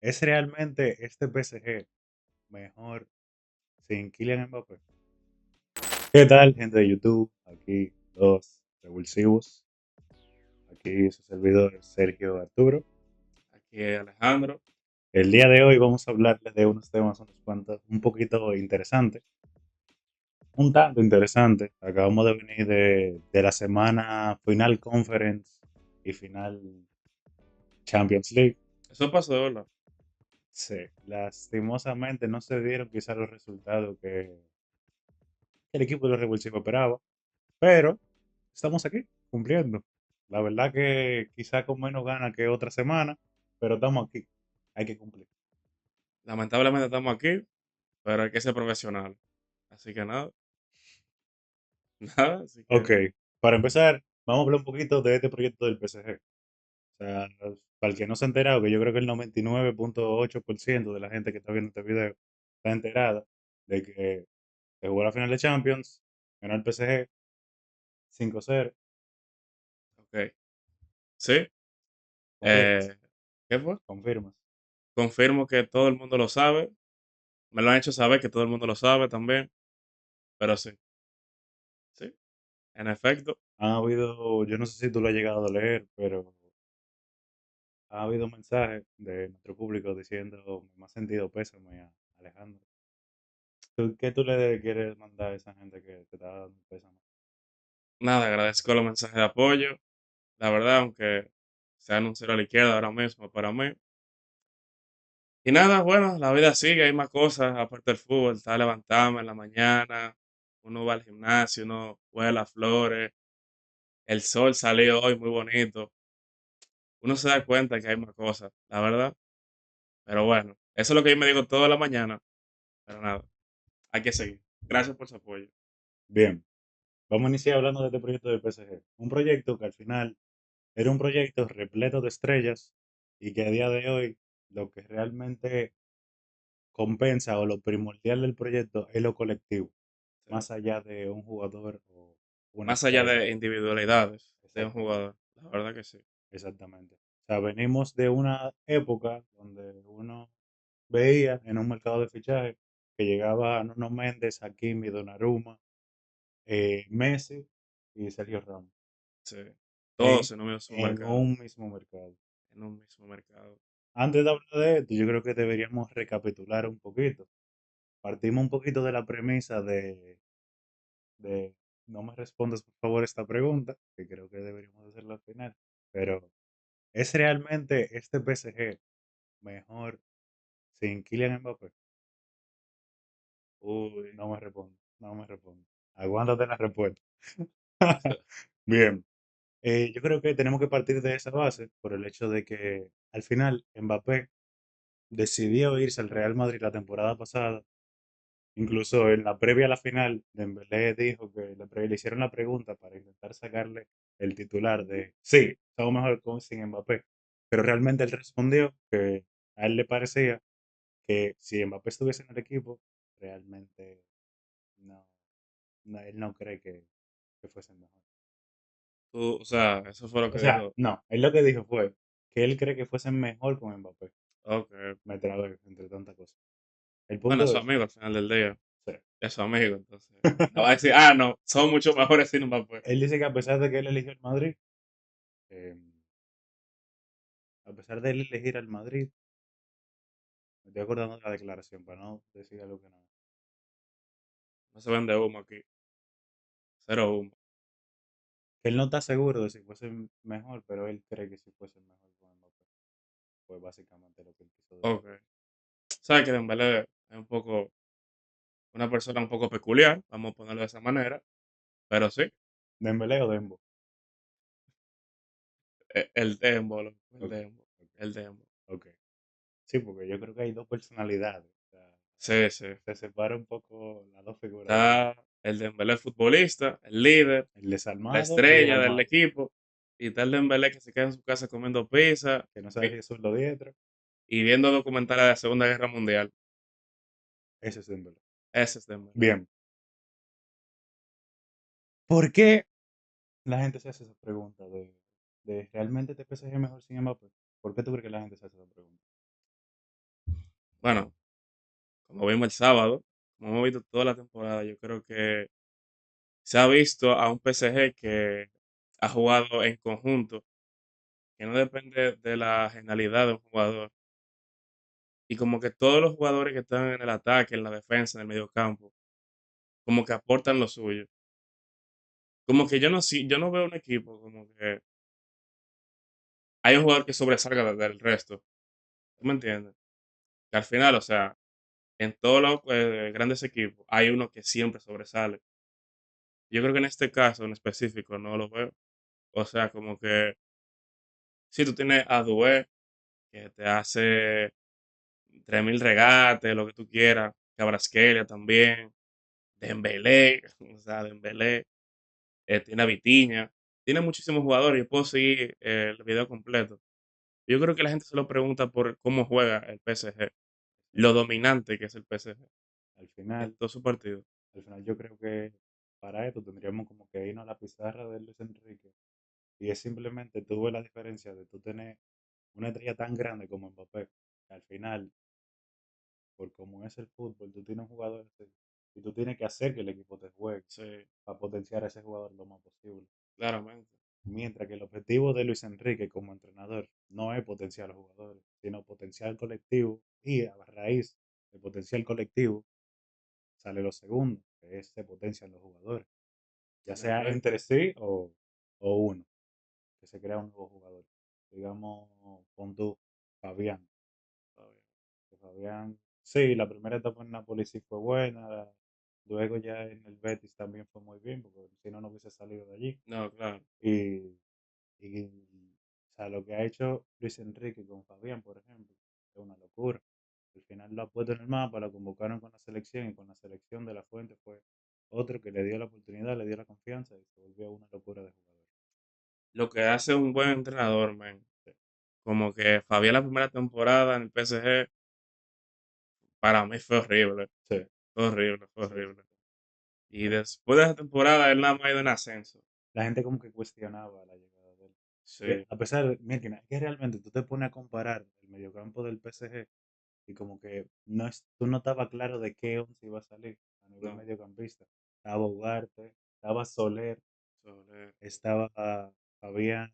¿Es realmente este PSG mejor sin Kylian Mbappé? ¿Qué tal, gente de YouTube? Aquí los revulsivos. Aquí su servidor Sergio Arturo. Aquí Alejandro. El día de hoy vamos a hablarles de unos temas unos cuantos, un poquito interesantes. Un tanto interesante. Acabamos de venir de la semana final Conference y final Champions League. Eso pasó, ¿verdad? Sí, lastimosamente no se dieron quizás los resultados que el equipo de los revulsivos esperaba. Pero estamos aquí, cumpliendo. La verdad que quizá con menos ganas que otra semana, pero estamos aquí. Hay que cumplir. Lamentablemente estamos aquí, pero hay que ser profesional. Así que nada, nada, así Ok, que para empezar, vamos a hablar un poquito de este proyecto del PSG. O sea, para el que no se ha enterado, que yo creo que el 99.8% de la gente que está viendo este video está enterada de que se jugó la final de Champions, ganó el PSG 5-0, ok. Sí, correcto, ¿qué fue? confirmas. Confirmo que todo el mundo lo sabe. Me lo han hecho saber que todo el mundo lo sabe también. Pero sí, sí, en efecto. Ha habido, yo no sé si tú lo has llegado a leer, pero ha habido mensajes de nuestro público diciendo más sentido pésame a Alejandro. ¿Qué tú le quieres mandar a esa gente que te está dando pésame? Nada, agradezco los mensajes de apoyo. La verdad, aunque sea un cero a la izquierda ahora mismo para mí. Y nada, bueno, la vida sigue, hay más cosas aparte del fútbol. Está levantarme en la mañana, uno va al gimnasio, uno huele las flores, el sol salió hoy muy bonito. Uno se da cuenta que hay más cosas, la verdad. Pero bueno, eso es lo que yo me digo toda la mañana. Pero nada, hay que seguir. Gracias por su apoyo. Bien, vamos a iniciar hablando de este proyecto del PSG. Un proyecto que al final era un proyecto repleto de estrellas y que a día de hoy lo que realmente compensa o lo primordial del proyecto es lo colectivo, Sí. más allá de un jugador o una Más allá estrella. de individualidades de un Exactamente. jugador, la verdad que sí. Exactamente. O sea, venimos de una época donde uno veía en un mercado de fichaje que llegaban Nuno Méndez, Hakimi, Donnarumma, Messi y Sergio Ramos Sí. en, Todos en un mismo en mercado. un mismo mercado. En un mismo mercado. Antes de hablar de esto, yo creo que deberíamos recapitular un poquito. Partimos un poquito de la premisa de no me respondas por favor esta pregunta, que creo que deberíamos hacerlo al final, pero ¿es realmente este PSG mejor sin Kylian Mbappé? Uy. No me responde, no me responde. Aguántate la respuesta. Bien, yo creo que tenemos que partir de esa base por el hecho de que al final Mbappé decidió irse al Real Madrid la temporada pasada. Incluso en la previa a la final, Dembélé dijo que le hicieron la pregunta para intentar sacarle el titular de sí, estamos mejor con sin Mbappé. Pero realmente él respondió que a él le parecía que si Mbappé estuviese en el equipo, realmente no, él no cree que fuesen mejor. Tú, o sea, eso fue lo O que sea, dijo. no, él lo que dijo fue que él cree que fuesen mejor con Mbappé. Ok. Me trabé entre tantas cosas. El Bueno, es punto su es, amigo al final del día. sí. Es su amigo, entonces. No va a decir, ah, no, son mucho mejores sin Mbappé. Él dice que a pesar de que él eligió el Madrid, eh, a pesar de él elegir al Madrid, me estoy acordando de la declaración para no decir algo que no. No se vende humo aquí. Cero humo. Que él no está seguro de si fuesen mejor, pero él cree que si fuesen mejor con Mbappé. Fue básicamente lo que él quiso decir. Ok. Sabes que Dembélé es un poco, una persona un poco peculiar, vamos a ponerlo de esa manera. Pero sí, ¿Dembélé o Dembo? el Dembo, loco, el Ok, Dembo, ok, el Dembo. ok. Sí, porque yo creo que hay dos personalidades. O sea, Sí, sí. se separa un poco las dos figuras de él. Está el Dembélé futbolista, el líder, El la desalmado y el estrella del almado. equipo. Y está el Dembélé que se queda en su casa comiendo pizza Que no sabe si es zurdo o diestro. y viendo documentales de la Segunda Guerra Mundial. Ese es Dembélé. Ese es Dembélé. Bien. ¿Por qué la gente se hace esa pregunta de realmente este PSG es mejor sin Mbappé? ¿Por qué tú crees que la gente se hace esa pregunta? Bueno, como vimos el sábado, como hemos visto toda la temporada, yo creo que se ha visto a un PSG que ha jugado en conjunto, que no depende de la genialidad de un jugador. Y como que todos los jugadores que están en el ataque, en la defensa, en el mediocampo, como que aportan lo suyo. Como que yo no, yo no veo un equipo como que hay un jugador que sobresalga del resto. ¿Tú me entiendes? Que al final, o sea, en todos los grandes equipos hay uno que siempre sobresale. Yo creo que en este caso en específico no lo veo. O sea, como que si tú tienes a Doué, que te hace 3000 regates, lo que tú quieras, Kvaratskhelia también, Dembélé, o sea, Dembélé, tiene a Vitinha, tiene muchísimos jugadores y puedo seguir el video completo. Yo creo que la gente se lo pregunta por cómo juega el PSG, lo dominante que es el PSG Al en final, todo su partido. al final yo creo que para esto tendríamos como que irnos a la pizarra de Luis Enrique. Y es simplemente, tú ves la diferencia de tú tener una estrella tan grande como Mbappé, que al final, por cómo es el fútbol, tú tienes un jugador así, y tú tienes que hacer que el equipo te juegue Sí, para potenciar a ese jugador lo más posible. claramente. Mientras que el objetivo de Luis Enrique como entrenador no es potenciar a los jugadores, sino potenciar colectivo, y a raíz de potencial colectivo sale lo segundo, que es se potencian los jugadores, ya En sea efecto. entre sí o uno, que se crea un nuevo jugador. Digamos, pon tú, Fabián. Está bien. Que Fabián, sí, la primera etapa en Napoli sí fue buena, luego ya en el Betis también fue muy bien, porque si no, no hubiese salido de allí. No, claro. Y, y, o sea, lo que ha hecho Luis Enrique con Fabián, por ejemplo, es una locura. Al final lo ha puesto en el mapa, lo convocaron con la selección y con la selección de la Fuente fue otro que le dio la oportunidad, le dio la confianza y se volvió una locura de jugador. Lo que hace un buen entrenador, man. Sí, Como que Fabián la primera temporada en el PSG, para mí fue horrible. sí, Fue horrible, fue sí, sí, horrible. sí. Y después de esa temporada, él nada más ha ido en ascenso. La gente como que cuestionaba la llegada de él. Sí, A pesar de, mira, es que realmente tú te pones a comparar el mediocampo del PSG y como que no es, tú no estabas claro de qué once iba a salir a nivel no. mediocampista. Estaba Ugarte, estaba Soler, Sobre estaba Fabián,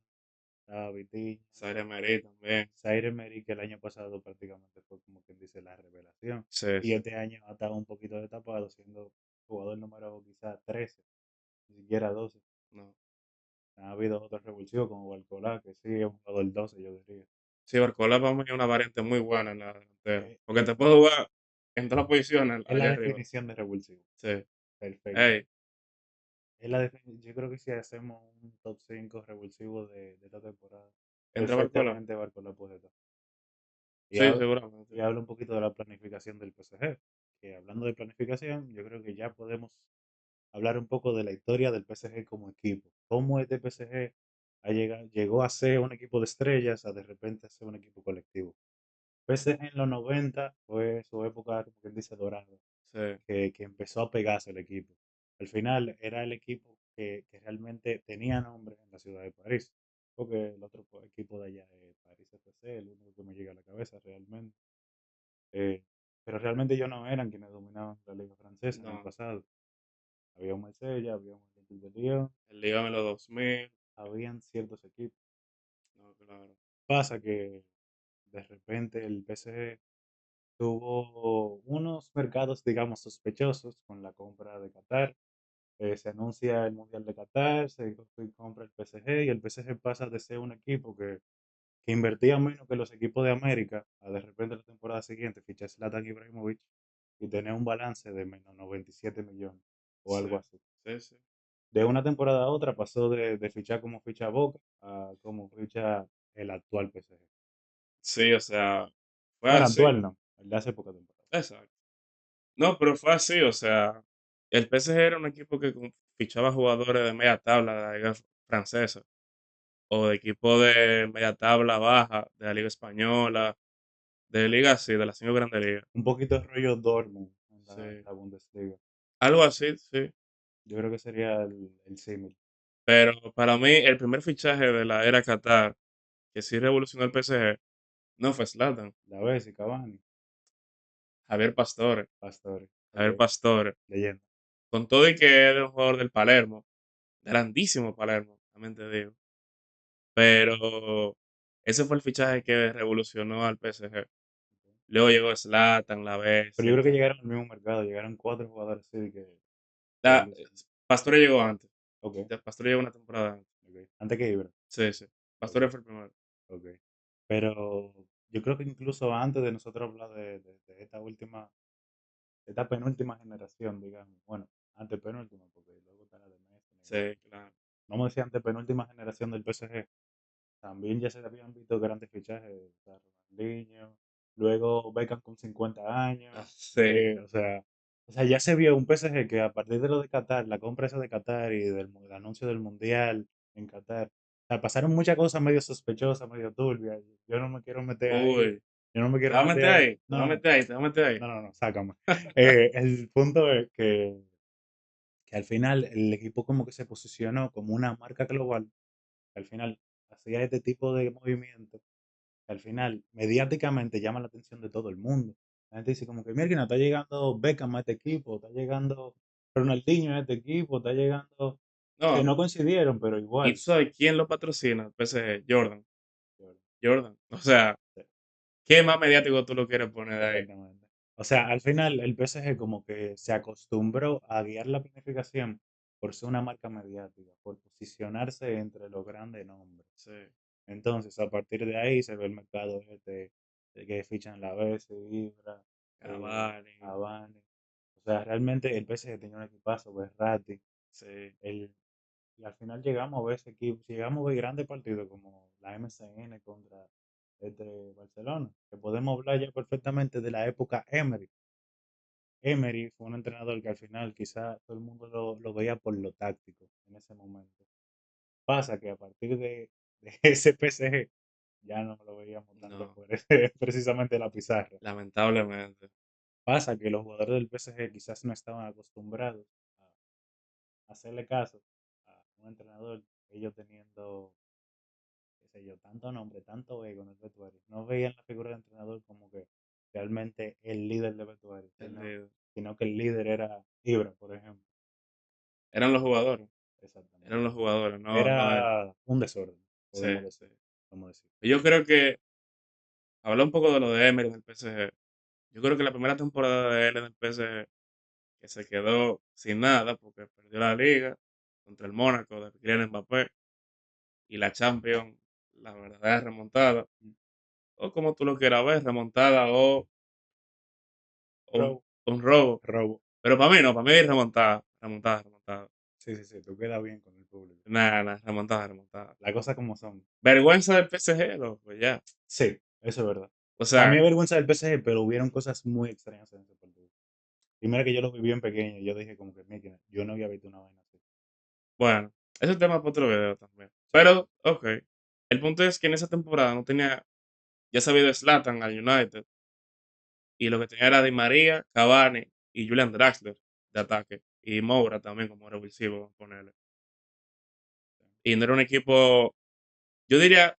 estaba Vitinha, Zaire Emery también. Zaire Emery, que el año pasado prácticamente fue como quien dice la revelación. Sí, Y sí. este año ha estado un poquito destapado, siendo jugador número quizás 13, ni siquiera 12. No. Ha habido otra revulsión como Barcolá, que sí es un jugador 12, yo diría. Sí, Barcola para mí es una variante muy buena en la delantera. Eh, Porque eh, te puede jugar en todas las posiciones es la allá arriba. definición de revulsivo. Sí. Perfecto. Ey, Yo creo que si hacemos un top 5 revulsivo de esta temporada, entra Barcola. perfectamente Barcola puede estar. Y, Sí, hab- seguramente. y habla un poquito de la planificación del PSG. Que hablando de planificación, yo creo que ya podemos hablar un poco de la historia del PSG como equipo. Cómo este PSG llegó a ser un equipo de estrellas a de repente ser un equipo colectivo. PSG en los 90 fue su época, como quien dice, dorada, Sí. que empezó a pegarse el equipo. Al final era el equipo que realmente tenía nombre en la ciudad de París, porque el otro equipo de allá es París FC, el único que me llega a la cabeza realmente. Eh, pero realmente ellos no eran quienes dominaban la liga francesa en el No. pasado. Había un Marsella, había un Olympique de Lyon, El Liga en los 2000. habían ciertos equipos. No, claro. Pasa que de repente el PSG tuvo unos mercados, digamos, sospechosos con la compra de Qatar. Se anuncia el Mundial de Qatar, se compra el PSG y el PSG pasa de ser un equipo que invertía menos que los equipos de América a de repente la temporada siguiente fichar a Zlatan Ibrahimovic y tener un balance de menos 97 millones o Sí. algo así. Sí, sí. De una temporada a otra pasó de fichar como ficha Boca a como ficha el actual PSG. Sí, o sea, fue Bueno, así. actual no, el de hace poca temporada. Exacto. No, pero fue así, o sea, el PSG era un equipo que fichaba jugadores de media tabla de la liga francesa o de equipo de media tabla baja de la liga española, de liga así, de las cinco grandes ligas. Un poquito rollo Dortmund en Sí. la Bundesliga. Algo así, sí. Yo creo que sería el símil. Pero para mí, el primer fichaje de la era Qatar, que sí revolucionó el PSG, no fue Zlatan. La vez y Cavani. Javier Pastore. Pastore, ok, Javier Pastore. leyenda. Con todo y que era un jugador del Palermo, grandísimo Palermo, también te digo. Pero ese fue el fichaje que revolucionó al PSG. Luego llegó Zlatan, la Pero yo bestia. creo que llegaron al mismo mercado, llegaron cuatro jugadores así de que La, revolucionó. Pastore llegó antes. Ok, Ya Pastore llegó una temporada antes. ok. Antes que Ibra. Sí, sí. Ok, Pastore fue el primero. ok. Pero yo creo que incluso antes de nosotros hablar de esta última, de esta penúltima generación, digamos. Bueno, antes penúltima, porque luego está la de Messi, Neymar. Sí, claro. Vamos a decir antes penúltima generación del PSG. También ya se habían visto grandes fichajes, o sea, Ronaldinho, luego Beckham con 50 años, Sí. o sea, ya se vio un PSG que a partir de lo de Qatar, la compra esa de Qatar y del anuncio del Mundial en Qatar, o sea, pasaron muchas cosas medio sospechosas, medio turbias. Yo no me quiero meter ahí, Uy. yo no me Te quiero vas a meter meter ahí. ahí. Te vas a No, meter ahí. Te vas a meter ahí. no, no, no, sácame. El punto es que al final el equipo como que se posicionó como una marca global, que al final hacía este tipo de movimientos al final mediáticamente llama la atención de todo el mundo. La gente dice como que, mira, está llegando Beckham a este equipo, está llegando Ronaldinho a este equipo, está llegando, que No. no coincidieron, pero ¿Y tú igual. sabes quién lo patrocina? El PSG. Jordan. Sí, Jordan. O sea, ¿qué más mediático tú lo quieres poner ahí? exactamente. O sea, al final el PSG como que se acostumbró a guiar la planificación por ser una marca mediática, por posicionarse entre los grandes nombres. Sí. Entonces, a partir de ahí se ve el mercado este, de que fichan la BS, Ibra, Cavani. Cavani. O sea, realmente el PSG tenía un equipazo, Berratti. Sí. El, y al final llegamos a ver ese equipo, llegamos a ver grandes partidos como la MSN contra Barcelona, que podemos hablar ya perfectamente de la época Emery. Emery fue un entrenador que al final quizá todo el mundo lo veía por lo táctico en ese momento. Pasa que a partir de ese PSG ya no lo veíamos tanto No. por precisamente la pizarra. Lamentablemente. Pasa que los jugadores del PSG quizás no estaban acostumbrados a hacerle caso a un entrenador, ellos teniendo, qué sé yo, tanto nombre, tanto ego en el vestuario. No veían la figura de entrenador como que realmente el líder del vestuario, El sino, líder. sino que el líder era Ibra, por ejemplo. Eran los jugadores. Eran Exactamente. los jugadores, no, no él. Era un desorden, Sí, podemos sí. decir. Podemos decir. Yo creo que, hablar un poco de lo de Emery en el PSG. Yo creo que la primera temporada de él en el PSG, que se quedó sin nada porque perdió la liga contra el Mónaco de Kylian Mbappé y la Champions, la verdadera remontada, o como tú lo quieras ver, remontada Robo, un robo. robo. Pero para mí no, para mí es remontada, remontada, remontada. Sí, sí, sí, tú quedas bien con el público. Nada, nada, remontada, remontada. Las cosas como son. Vergüenza del PSG, loco, ya. Sí, eso es verdad. O A sea, mí me vergüenza del PSG, pero hubieron cosas muy extrañas en ese partido. Y mira que yo lo vi bien pequeño y yo dije como que, mira, yo no había visto una vaina así. bueno, ese tema es para otro video también. Sí, Pero, ok. El punto es que en esa temporada no tenía, ya se había ido Zlatan al United y lo que tenía era Di María, Cavani y Julian Draxler de ataque. Y Moura también como revulsivo, vamos a ponerle. sí. Y no era un equipo, yo diría,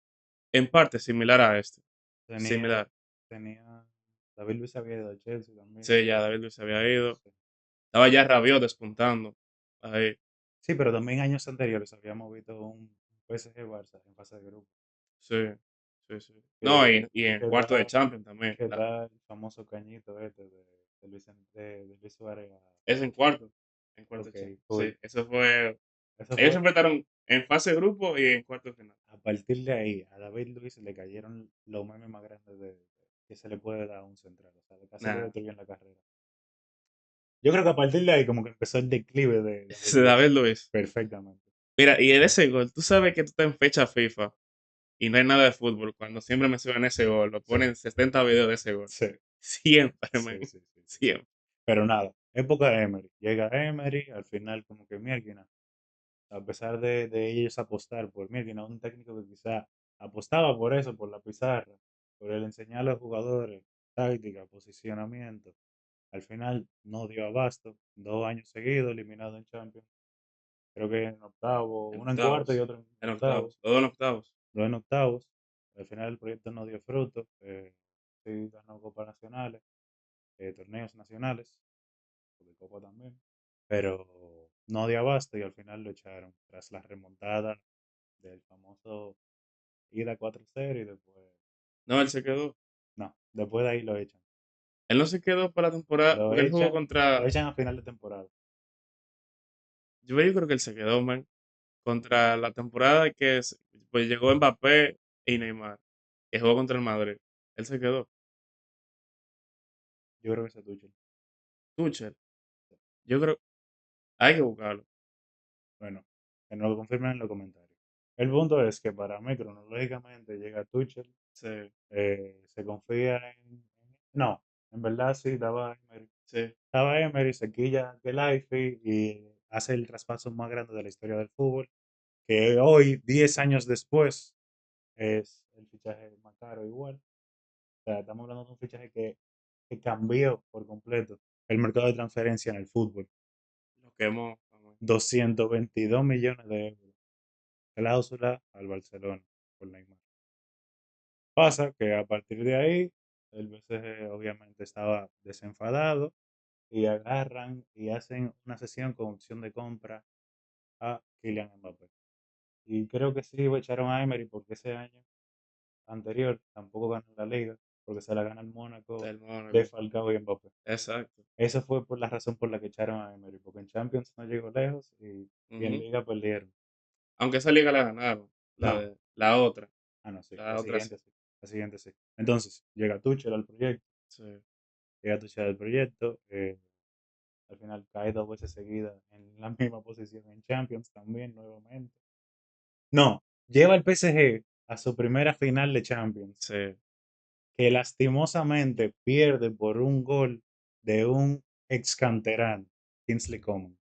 en parte similar a este. Tenía, Similar. tenía, David Luiz había ido al Chelsea también. Sí, ya David Luiz se había ido. Sí. Estaba ya Rabiot despuntando. Ahí. Sí, pero también años anteriores habíamos visto un PSG Barça en fase de grupo. Sí, sí, sí. No, Que, y en que cuarto de da, Champions también. que da el famoso cañito este de Luis Suárez Es en cuarto. En cuarto ok, de Champions. cool. Sí, eso fue. Eso Ellos se fue, enfrentaron en fase de grupo y en cuarto de final. a partir de ahí, a David Luiz le cayeron los memes más grandes que se le puede dar a un central. O sea, casi le Nada. destruyen la carrera. Yo creo que a partir de ahí como que empezó el declive de David Ese Luiz. David Luiz. Perfectamente. Mira, y en ese gol, tú sabes que tú estás en fecha FIFA y no hay nada de fútbol. Cuando siempre me suben ese gol, lo Sí, ponen 70 videos de ese gol. sí, Siempre, sí, man. sí, sí, sí, sí. Siempre. Pero nada, época de Emery. Llega Emery, al final como que mierda, a pesar de ellos apostar por mierda, un técnico que quizá apostaba por eso, por la pizarra, por el enseñar a los jugadores táctica, posicionamiento. Al final no dio abasto, 2 años seguidos eliminado en Champions. Creo que en octavo, En uno en cuarto y octavos. otro en En octavo, octavos. Todo en octavos. dos en octavos. Al final el proyecto no dio fruto, sí ganó Copa Nacionales, torneos nacionales, de Copa también, pero no dio abasto y al final lo echaron tras la remontada del famoso ida 4-0 y después, No, él se quedó. no, después de ahí lo echan. Él no se quedó para la temporada, Lo porque él jugó echan, lo contra, echan a final de temporada. yo creo que él se quedó, man, contra la temporada pues llegó Mbappé y Neymar, que jugó contra el Madrid. Él se quedó. Yo creo que ese Tuchel. Tuchel, yo creo, hay que buscarlo. Bueno, que nos lo confirmen en los comentarios. El punto es que para mí, cronológicamente, llega Tuchel, Sí, se confía no, en verdad sí, sí, estaba Emery, se quilla Gelaifi y hace el traspaso más grande de la historia del fútbol, que hoy, 10 años después, es el fichaje más caro igual. O sea, estamos hablando de un fichaje que cambió por completo el mercado de transferencia en el fútbol. lo quemó. 222 millones de euros. Cláusula al Barcelona por Neymar. Pasa que a partir de ahí, el PSG obviamente estaba desenfadado y agarran y hacen una sesión con opción de compra a Kylian Mbappé. Y creo que sí echaron a Emery porque ese año anterior tampoco ganó la liga, porque se la gana el Mónaco Del de Mónaco. Falcao y Mbappé. Exacto. Esa fue por la razón por la que echaron a Emery, porque en Champions no llegó lejos y en Ujú. Liga perdieron. Aunque esa liga la ganaron. No, La otra. no, sí, La otra sí. sí, la siguiente sí. Entonces, llega Tuchel al proyecto, Sí. llega Tuchel al proyecto, al final cae 2 veces seguidas en la misma posición en Champions también, nuevamente. No, lleva el PSG a su primera final de Champions, Sí. que lastimosamente pierde por un gol de un ex canterano, Kingsley Coman.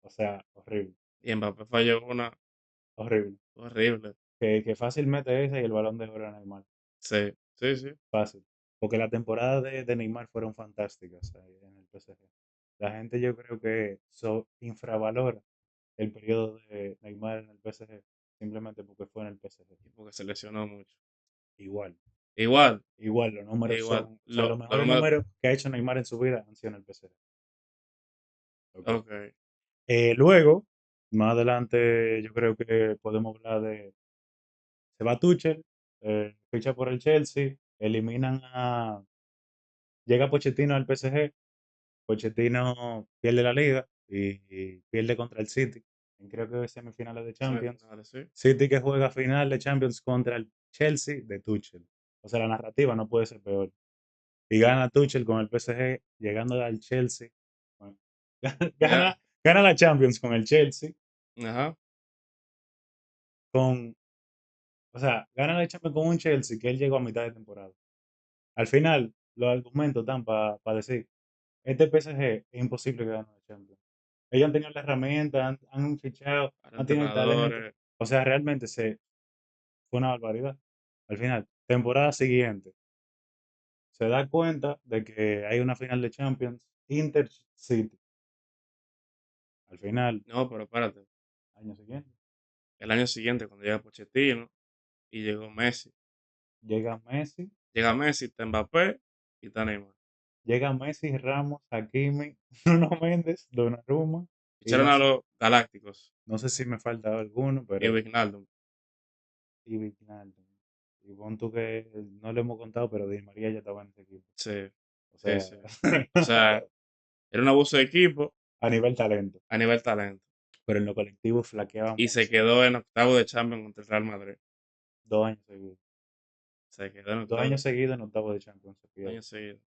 O sea, horrible, Y Mbappé falló una horrible. horrible. Que fácilmente esa y el balón de oro a Neymar. Sí, sí, sí. Fácil. Porque la temporada de Neymar fueron fantásticas ahí en el PSG. La gente yo creo que infravalora el periodo de Neymar en el PSG simplemente porque fue en el PSG. Y porque se lesionó mucho. Igual, Igual, igual, los números igual. son, o sea, los Los mejores números. números que ha hecho Neymar en su vida han sido en el PSG. Ok. Ok. Luego, más adelante, yo creo que podemos hablar de. Se va Tuchel, ficha por el Chelsea, eliminan a. Llega Pochettino al PSG, Pochettino pierde la liga y pierde contra el City, en creo que semifinales de Champions. Semifinales, sí. City que juega final de Champions contra el Chelsea de Tuchel. O sea, la narrativa no puede ser peor. Y gana Tuchel con el PSG, llegando al Chelsea. Bueno, Ya. gana la Champions con el Chelsea, Ajá. con, o sea, gana la Champions con un Chelsea que él llegó a mitad de temporada. Al final, los argumentos están para decir, este PSG es imposible que gane la Champions. Ellos han tenido la herramienta, han fichado, Para han tenido el talento. entrenadores. O sea, realmente fue una barbaridad. Al final, temporada siguiente, se da cuenta de que hay una final de Champions Inter City. Al final, No, pero espérate. año siguiente, El año siguiente, cuando llega Pochettino y llegó Messi. llega Messi, Llega Messi, está Mbappé y está Neymar. Ramos, Hakimi, Nuno Méndez, Donnarumma y Ficharon a los Galácticos no sé si me falta alguno, y pero Wijnaldum. y Wijnaldum. Y pon tú que no le hemos contado, pero Di María ya estaba en ese equipo. Sí, O sí, sea, sí. O sea, era un abuso de equipo a nivel talento. a nivel talento. Pero en lo colectivo flaqueaba Y se mucho. quedó en octavo de Champions contra el Real Madrid. 2 años seguidos. Se quedó en Dos octavo años seguidos en octavo de Champions se pierde. años seguidos.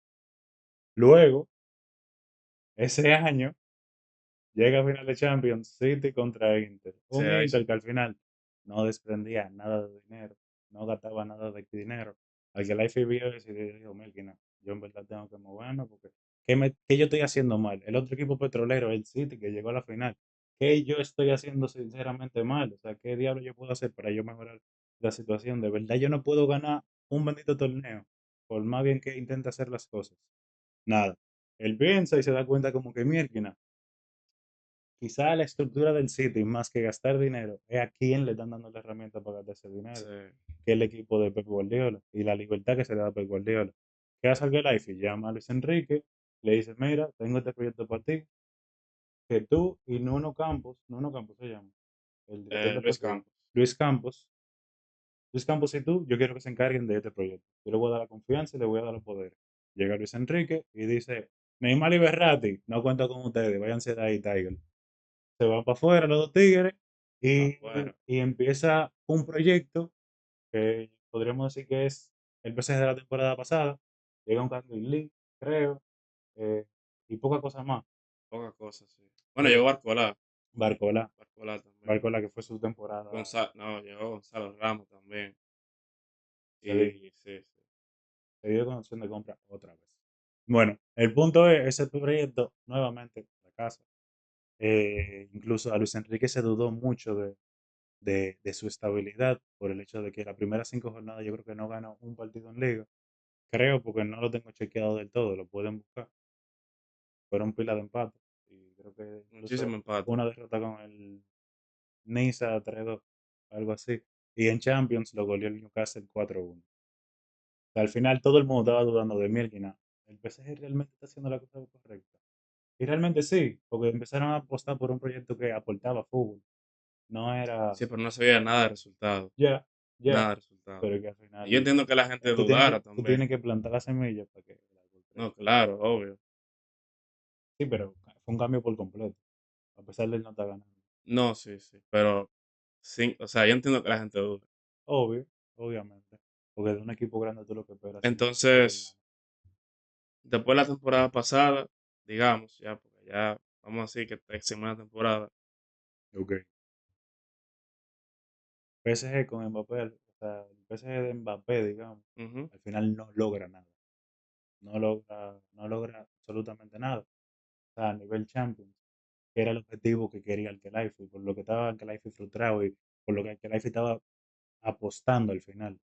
Luego, ese año, llega a final de Champions City contra Inter. Sí, Un ahí Inter sí. que al final no desprendía nada de dinero, no gastaba nada de dinero. Al que la FI vio y dijo, Melky, no, yo en verdad tengo que moverme porque ¿qué yo estoy haciendo mal? El otro equipo petrolero, el City, que llegó a la final. ¿Qué yo estoy haciendo sinceramente mal? O sea, ¿qué diablo yo puedo hacer para yo mejorar la situación? De verdad yo no puedo ganar un bendito torneo, por más bien que intente hacer las cosas. Nada. Él piensa y se da cuenta como que, mierda, quizá la estructura del City, más que gastar dinero, es a quién le están dando la herramienta para gastar ese dinero, Sí, que es el equipo de Pep Guardiola y la libertad que se le da a Pep Guardiola. ¿Qué hace el Life? Llama a Luis Enrique, le dice, mira, tengo este proyecto para ti, que tú y Nuno Campos se llama, el director Luis deportivo, Campos. Luis Campos, Luis Campos y tú, yo quiero que se encarguen de este proyecto. Yo le voy a dar la confianza y le voy a dar los poderes. Llega Luis Enrique y dice, Neymar y Berratti, no cuento con ustedes, váyanse de ahí, Tiger. Se van para afuera los dos tigres Ah, y, bueno, y empieza un proyecto que podríamos decir que es el PSG de la temporada pasada. Llega un Carlos Lee, creo, eh, y poca cosa más. poca cosa, sí. Bueno, Eh, llegó Barcola. Barcola, Barcola también. Barcola que fue su temporada, Gonzalo, no, llegó Gonzalo Ramos también. se dio, Y sí, sí. se dio con opción de compra otra vez. Bueno, el punto es, ese proyecto, nuevamente, fracasa. Incluso a Luis Enrique se dudó mucho de su estabilidad por el hecho de que las primeras 5 jornadas yo creo que no ganó un partido en liga. Creo porque no lo tengo chequeado del todo, lo pueden buscar. Fueron pila de empate. Y creo que incluso Muchísimo empate. una derrota con el Niza 3-2, algo así. Y en Champions lo goleó el Newcastle 4-1. O sea, al final todo el mundo estaba dudando de Mielkina. ¿El PSG realmente está haciendo la cosa correcta? Y realmente sí, porque empezaron a apostar por un proyecto que aportaba fútbol. No era, Sí, pero no se veía nada de resultado. ya, ya, Nada de resultado. pero que al Y yo final entiendo que la gente dudara tú también. tienes que plantar la semilla para que el árbol No, crezca. claro, obvio. Sí, pero fue un cambio por completo, a pesar de él no estar ganando. No, sí, sí. Pero sí, o sea, yo entiendo que la gente duda. Obvio, obviamente, porque de un equipo grande tú lo que esperas simplemente es que Entonces, gane. después de la temporada pasada, digamos, ya, porque ya vamos a decir que esta es una temporada. Ok. PSG con Mbappé, o sea, el PSG de Mbappé, digamos, Ujú. al final no logra nada. No logra absolutamente nada. O sea, a nivel Champions, que era el objetivo que quería el Khelaifi, por lo que estaba el Khelaifi frustrado y por lo que el Khelaifi estaba apostando al final.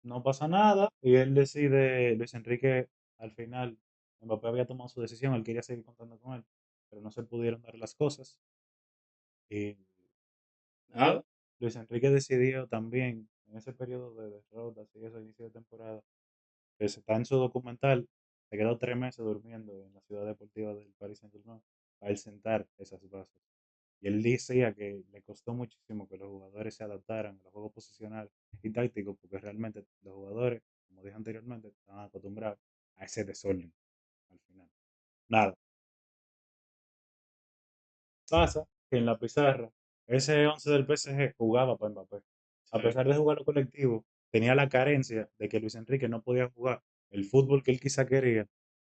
No pasa nada y él decide, Luis Enrique, al final, Mbappé había tomado su decisión, él quería seguir contando con él, pero no se pudieron dar las cosas. Y nada, Luis Enrique decidió también, en ese periodo de derrotas y ese inicio de temporada, que se está en su documental, se quedó 3 meses durmiendo en la ciudad deportiva del Paris Saint-Germain para él sentar esas bases. Y él decía que le costó muchísimo que los jugadores se adaptaran a los juegos posicionales y tácticos, porque realmente los jugadores, como dije anteriormente, estaban acostumbrados a ese desorden al final. Nada, pasa que en la pizarra ese 11 del PSG jugaba para Mbappé. A Sí. pesar de jugar lo colectivo, tenía la carencia de que Luis Enrique no podía jugar el fútbol que él quizá quería,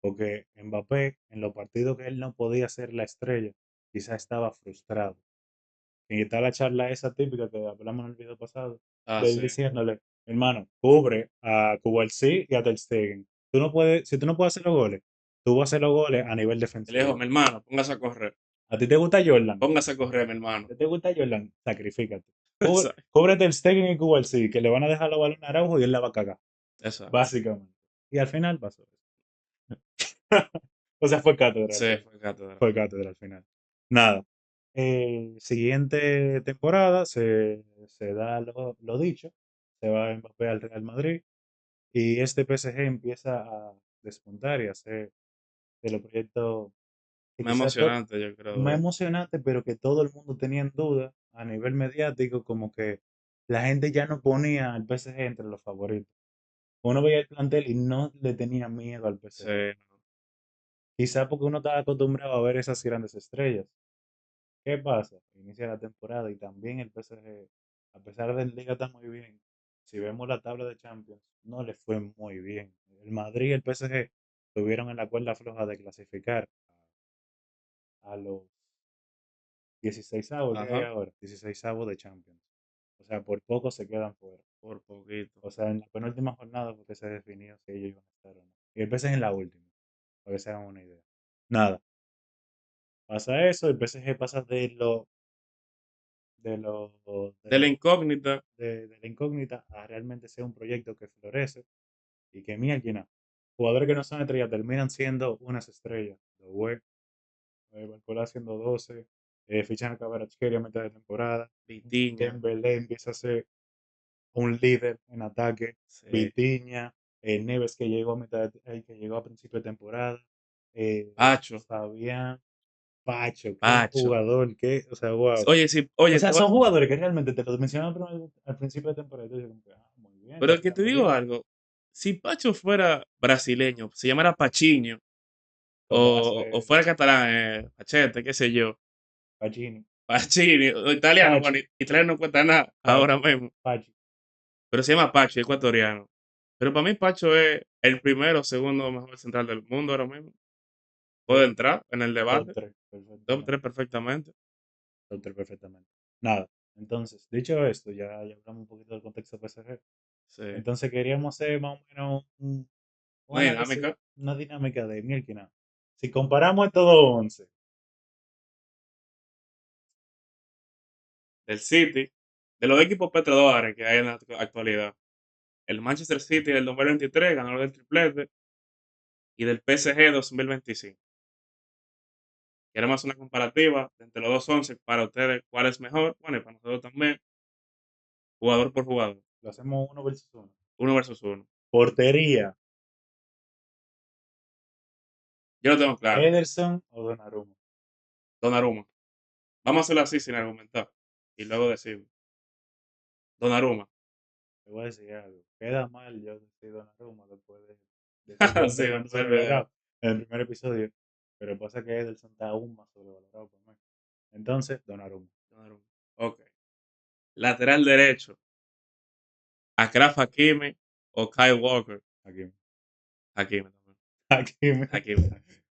porque Mbappé, en los partidos que él no podía ser la estrella, quizá estaba frustrado. Y está la charla esa típica que hablamos en el video pasado, Ah, de él sí. diciéndole, hermano, cubre a Cubarsí y a Ter Stegen. Tú no puedes, si tú no puedes hacer los goles, tú vas a hacer los goles a nivel Le dijo, defensivo. mi hermano, póngase a correr. ¿A ti te gusta Jordan? Póngase a correr, mi hermano. ¿A ti te gusta Jordan? Sacrifícate. Cubre, Exacto. cubre Ter Stegen y Cubarsí, que le van a dejar los balones a Araujo y él la va a cagar, Exacto. básicamente. Y al final pasó eso. O sea, fue cátedra al Sí, final. fue cátedra. Fue cátedra al final. Nada. Siguiente temporada se da lo dicho. Se va Mbappé al Real Madrid. Y este PSG empieza a despuntar y a ser de los proyectos que Más quizás emocionante, yo creo, más de él. emocionante, pero que todo el mundo tenía en duda a nivel mediático, como que la gente ya no ponía al PSG entre los favoritos. Uno veía el plantel y no le tenía miedo al Sí, PSG. no. Quizá porque uno estaba acostumbrado a ver esas grandes estrellas. ¿Qué pasa? Inicia la temporada y también el PSG, a pesar de que la liga está muy bien, si vemos la tabla de Champions, no le fue muy bien. El Madrid y el PSG tuvieron en la cuerda floja de clasificar a los 16 que hay Ajá, ahora, 16 de Champions. O sea, por poco se quedan fuera. por poquito. O sea, en la penúltima jornada porque se definió si ellos iban a estar o no. Y el PSG en la última, para que se hagan una idea. Nada, pasa eso, el PSG pasa de lo, de De la lo incógnita, de la incógnita a realmente ser un proyecto que florece y que mierda, jugadores que no son estrellas terminan siendo unas estrellas. Lo güey, Barcola siendo 12, fichan a Kvaratskhelia a mitad de temporada, Vitiña, Dembélé empieza a ser un líder en ataque, sí, Vitinha, Neves que llegó a mitad, que llegó a principio de temporada, Pacho, Fabián, Pacho, qué Pacho. jugador, qué, o sea, wow. Oye, sí, O oye, sea, son jugadores que realmente te los mencionan al principio de temporada y tú dices, como que, ah, muy bien, pero está que te tirando digo bien. algo. Si Pacho fuera brasileño, se llamara Pachiño, Pues va a ser o fuera catalán, Pachete, qué sé yo, Pacini, Pachini, o italiano, bueno, Pachi, italiano no cuesta nada ahora Pachi, mismo, Pachi. pero se llama Pacho, ecuatoriano. Pero para mí Pacho es el primero o segundo mejor central del mundo ahora mismo. Puede Sí, entrar en el top debate, 3 top perfectamente. 3 perfectamente. Top 3 perfectamente. Nada, entonces, dicho esto, ya hablamos un poquito del contexto PSG. Sí. Entonces queríamos hacer más o menos un Una análisis, dinámica una dinámica de Mielkina. Si comparamos estos dos 11, del City, de los equipos petrodólares que hay en la actualidad. El Manchester City del 2023, ganador del triplete, y del PSG 2025. Queremos una comparativa entre los dos 11 para ustedes cuál es mejor, bueno, y para nosotros también, jugador por jugador, lo hacemos uno versus uno. uno versus uno. Portería, Yo lo tengo claro, Ederson o Donnarumma. Donnarumma. Vamos a hacerlo así sin argumentar, y luego decimos, Donnarumma. Te voy a decir algo. Queda mal yo decir Donnarumma después de decir que Sí, Ederson el está primer video. sobrevalorado en el primer episodio. Pero pasa que Ederson está aún más sobrevalorado por mí. Entonces, Donnarumma. Donnarumma. Ok. Lateral derecho, Achraf Hakimi o Kyle Walker. Aquí. Hakimi también. Aquí. Hakimi.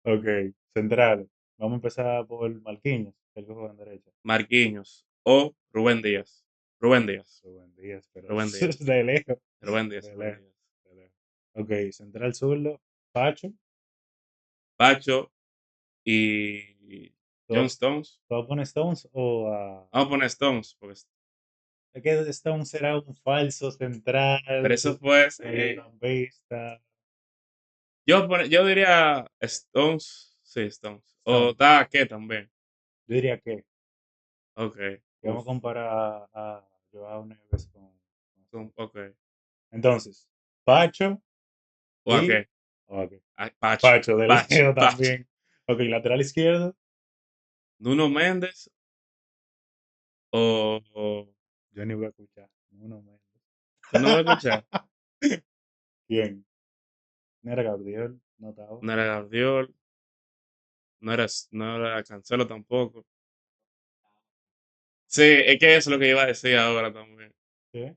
Ok. Central. Vamos a empezar por Marquinhos, el que juega en derecha. Marquinhos o Rubén Díaz. Rubén Díaz. Rubén Díaz, pero Rubén Díaz. de lejos. Rubén Díaz. De Rubén lejos. Díaz. De lejos. Ok. Central zurdo. Pacho. Pacho y John ¿Tú, Stones. tú vas a poner Stones o a... Vamos a poner Stones, porque, Es que Stones será un falso pero central, eso fue, sí. mediocampista. Yo diría Stones, sí, Stones. O Stones. está que también. Yo diría que Ok, vamos uf, a comparar a Joao Neves con Stones. ok. Entonces, Pacho ¿O a y... qué? Ok. Pacho, Pacho de Pacho, lejos Pacho. también. Ok, lateral izquierdo, Nuno Méndez o yo ni voy a escuchar. Uno menos. tú no vas a escuchar. ¿Quién? No era Gabriel, no estaba. No era Guardiol, no era Cancelo tampoco. Sí, es que eso es lo que iba a decir ahora también. ¿Qué?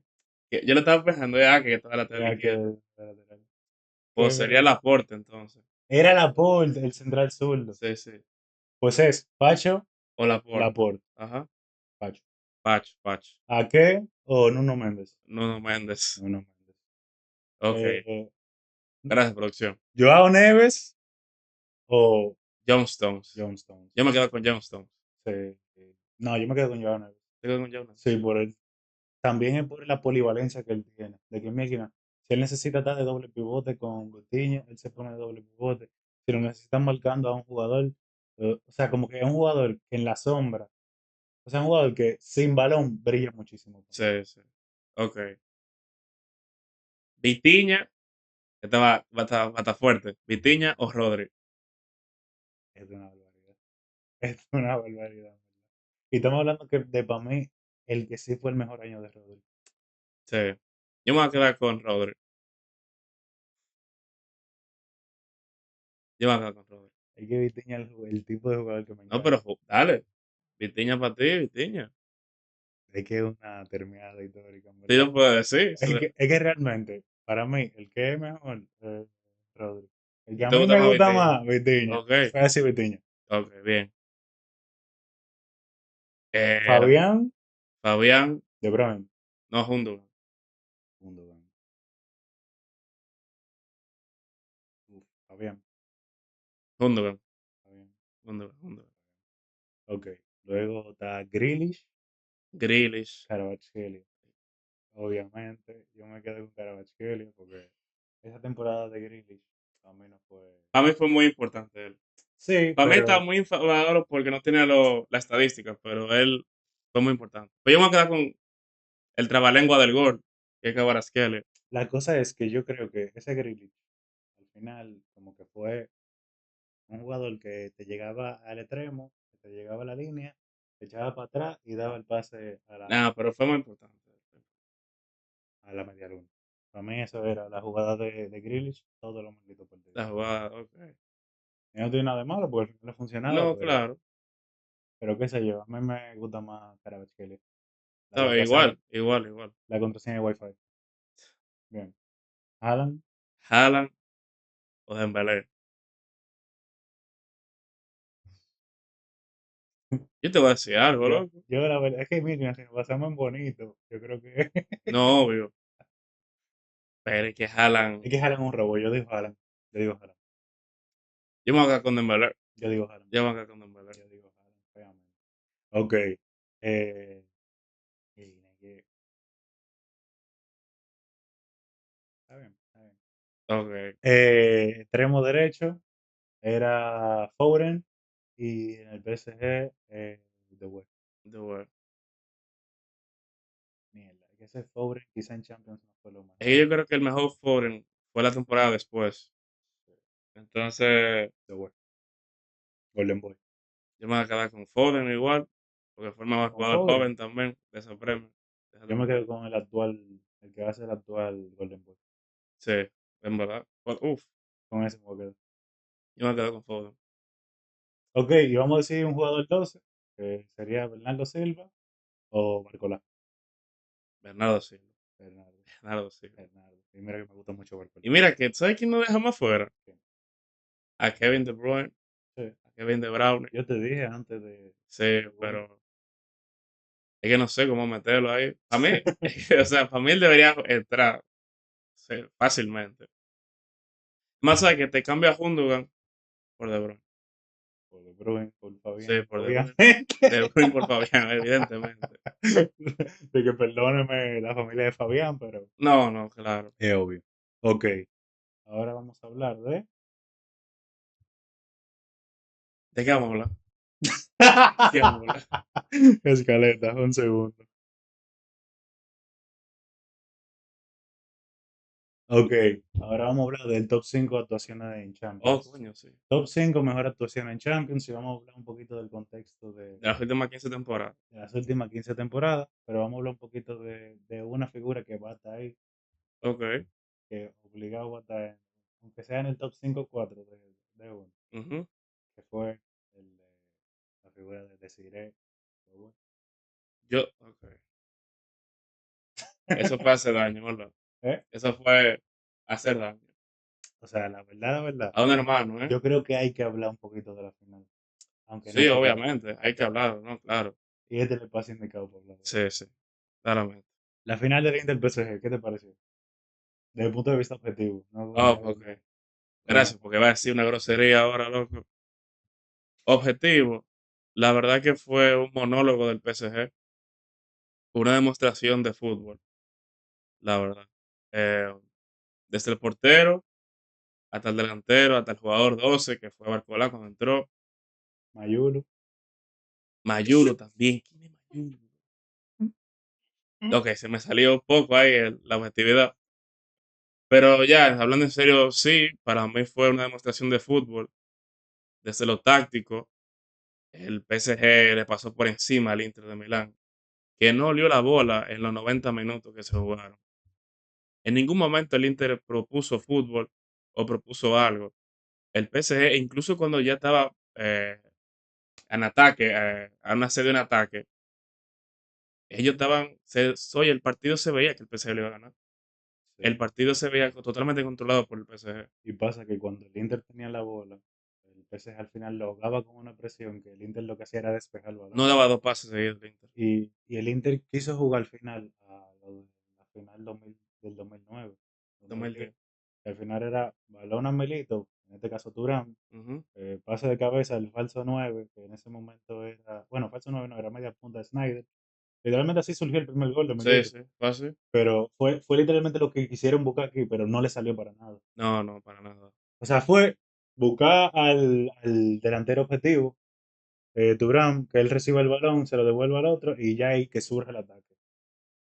Que yo lo estaba pensando ya que estaba lateral Ya que izquierdo. de lateral. Pues sería ¿Qué? Laporte entonces. Era Laporte, el central zurdo. Sí, sí. Pues es Pacho, O Laporte. Laporte, Ajá. Pacho. Pacho, Pacho. ¿A qué? O Nuno Méndez. Nuno Méndez. Nuno Méndez. Ok. Eh, Gracias, producción. Joao Neves o John Stones. John Stones. Yo me quedo con John Stones. Sí. No, yo me quedo con Joao Neves. ¿Te quedo con John Sí, Neves? también es por la polivalencia que él tiene. De que, mira, si él necesita estar de doble pivote con Coutinho, él se pone de doble pivote. Si lo necesitan marcando a un jugador, o sea, como que es un jugador que en la sombra, o sea, un jugador que sin balón brilla muchísimo. Sí, sí. Ok. Vitiña. Esta va a estar fuerte. Vitiña o Rodri. Es una barbaridad. Es una barbaridad. Y estamos hablando que de para mí, el que sí fue el mejor año de Rodri. Sí. Yo me voy a quedar con Rodri. Yo me voy a quedar con Rodri. Es que Vitinha es el tipo de jugador que me No, pero encanta. dale. Vitiña para ti, Vitiña. Es que es una terminada histórica, en Sí, verdad. lo puedo decir. Es que realmente, para mí, el que es mejor es Rodri. El que a ¿Te mí gusta me más gusta Vitiña? más, Vitinha. Ok. Fue así Vitinha. Ok, bien. Eh, Fabián, Fabián, De Bruyne. no, Gundogan. Gundogan. Uf, Fabián. Gundogan. Fabián. Gundogan, Gundogan. Ok. Luego está Grealish, Grealish. Kvaratskhelia. Obviamente, yo me quedé con Kvaratskhelia porque esa temporada de Grealish a mí no fue. Para mí fue muy importante él. Sí, Para mí estaba pero muy inflado porque no tenía la estadística, pero él fue muy importante. Pues yo me voy a quedar con el trabalengua del gol, que es Kvaratskhelia. La cosa es que yo creo que ese Grealish, al final, como que fue un jugador que te llegaba al extremo, que te llegaba a la línea, te echaba para atrás y daba el pase Nada, pero fue muy importante. a la media luna. Para mí eso era la jugada de Grealish todos los malditos partidos. La jugada, ok. Y no tiene nada de malo porque no le funcionaba, No, claro. pero qué sé yo, a mí me gusta más Kvaratskhelia. La Estaba contraseña, igual, igual, igual. la contraseña de Wi-Fi. Bien. Alan, Haaland o Dembélé. Yo te voy a decir algo, loco. yo la verdad es que mira, si nos pasamos en bonito, yo creo que No, obvio. Pero es que Haaland. es que Alan es un robo. Yo digo Alan, yo digo Alan, Yo me voy a quedar con Dembélé. yo digo Alan, Yo me voy a quedar con Dembélé. yo digo Alan, feamente. Ok. Eh, está bien, está bien. Ok, Extremo derecho era Foden y en el PSG The West. de bueno. Mierda, es que ese Foden quizá en Champions no fue lo Es que mejor. yo creo que el mejor Foden fue la temporada después. Entonces, The West, Golden Boy. yo me voy a quedar con Foden igual, porque fue el mejor Con jugador Foden, joven también de ese premio, de esa yo me quedo temporada. con el actual, el que va a ser el actual Golden Boy. Sí, en verdad. Uf, Con ese me voy a quedar. yo me quedo con Foden. Ok, y vamos a decir un jugador 12, que sería Bernardo Silva o Barcola. Bernardo Silva. Bernardo, Bernardo Silva. Bernardo. Y mira que me gusta mucho Barcola. Y mira que, ¿sabes quién no deja más fuera? Sí, A Kevin De Bruyne, sí. a Kevin De Bruyne. Yo te dije antes Sí, de bueno, pero es que no sé cómo meterlo ahí. A mí, o sea, para mí él debería entrar, sí, fácilmente. Más allá que te cambia a Gundogan por De Bruyne. por De Bruyne, por Sí, Fabián, por De Bruyne. obviamente. De Bruyne por Fabián, evidentemente. De que perdóneme la familia de Fabián, pero No, no, claro. es obvio. Ok, ahora vamos a hablar de... ¿De qué vamos a hablar? ¿De qué vamos a hablar? Escaleta, un segundo. Ok, ahora vamos a hablar del top 5 actuaciones en Oh, Champions. coño, sí. Top 5 mejor actuación en Champions y vamos a hablar un poquito del contexto De las últimas 15 temporadas. de las últimas 15 temporadas, pero vamos a hablar un poquito de una figura que va a estar ahí, Ok. que obligado va a estar, aunque sea en el top 5 o 4 de uno, Ujú. que fue el de la figura de Desiree. Ok. Eso fue hacer daño, ¿verdad? ¿Eh? Eso fue hacer daño. O sea, la verdad, A un hermano, ¿eh? yo creo que hay que hablar un poquito de la final, aunque no Sí, te quede. obviamente. Hay que hablar, ¿no? Claro. Y este es el espacio indicado para hablar de eso. Sí, sí. Claramente. La final del Inter PSG, ¿qué te pareció? Desde el punto de vista objetivo, no Oh, ok. como Gracias, porque va a decir una grosería ahora, loco. Objetivo. La verdad que fue un monólogo del PSG. Una demostración de fútbol, la verdad. Eh, Desde el portero hasta el delantero, hasta el jugador 12 que fue Barcola cuando entró. Mayulu. Mayulo también. ¿Quién es Mayulo? Ok, se me salió un poco ahí la objetividad. Pero ya, hablando en serio, sí, para mí fue una demostración de fútbol. Desde lo táctico, el PSG le pasó por encima al Inter de Milán, que no olió la bola en los 90 minutos que se jugaron. En ningún momento el Inter propuso fútbol o propuso algo. El PSG, incluso cuando ya estaba en ataque, a una serie de un ataque, ellos estaban, oye, el partido se veía que el PSG le iba a ganar. El Sí. partido se veía totalmente controlado por el PSG. Y pasa que cuando el Inter tenía la bola, el PSG al final lo ahogaba con una presión que el Inter lo que hacía era despejar el balón. No daba dos pases seguidos el Inter. Y el Inter quiso jugar al final, a lo de la final 2000 del 2009, 2010. 2010. Que al final era balón a Milito, en este caso Turán, Ujú. pase de cabeza el falso 9 que en ese momento era, bueno, falso 9 no, era media punta de Snyder. Literalmente así surgió el primer gol de Sí, Milito. sí, fue así. Pero fue literalmente lo que quisieron buscar aquí, pero no le salió para nada. No, no, para nada. O sea, fue buscar al delantero objetivo, Thuram, que él reciba el balón, se lo devuelva al otro y ya ahí que surge el ataque.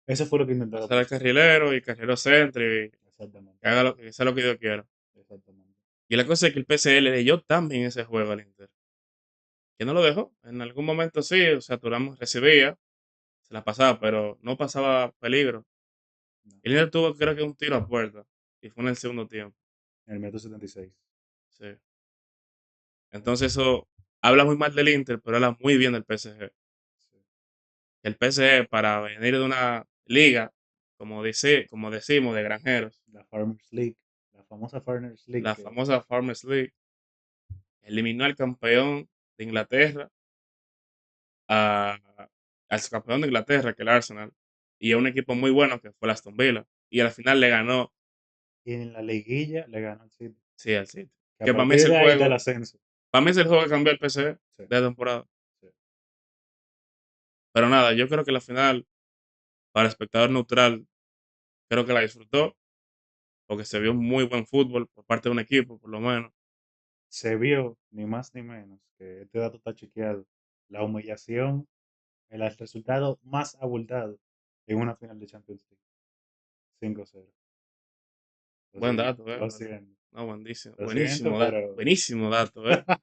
Eso fue lo que intentaron Pasar al pasar. carrilero y carrilero centro y Exactamente, que haga lo que sea lo que Dios quiera. exactamente. Y la cosa es que el PSG le leyó tan bien ese juego al Inter, que no lo dejó. En algún momento sí, o sea, Turán recibía, se la pasaba, pero no pasaba peligro. No. El Inter tuvo creo que un tiro a puerta y fue en el segundo tiempo. En el minuto 76. Sí. Entonces eso habla muy mal del Inter, pero habla muy bien del PSG. Sí. El PSG para venir de una liga, como decimos, de granjeros, La Farmers League, la famosa Farmers League la que famosa Farmers League, eliminó al campeón de Inglaterra, a- al campeón de Inglaterra, que el Arsenal, y a un equipo muy bueno que fue el Aston Villa. Y al final le ganó, y en la liguilla le ganó el City. sí, al City. Que a Que para mí es partir el de ahí está el juego, ascenso. para mí es el juego que cambió el PSG Sí, de la temporada. sí. Pero nada, yo creo que la final, para el espectador neutral, creo que la disfrutó, porque se vio muy buen fútbol por parte de un equipo, por lo menos. Se vio, ni más ni menos, que este dato está chequeado, la humillación, el resultado más abultado en una final de Champions League. 5-0. Lo Buen siento, dato, lo siento, no, buenísimo, lo siento, pero buenísimo dato, lo siento,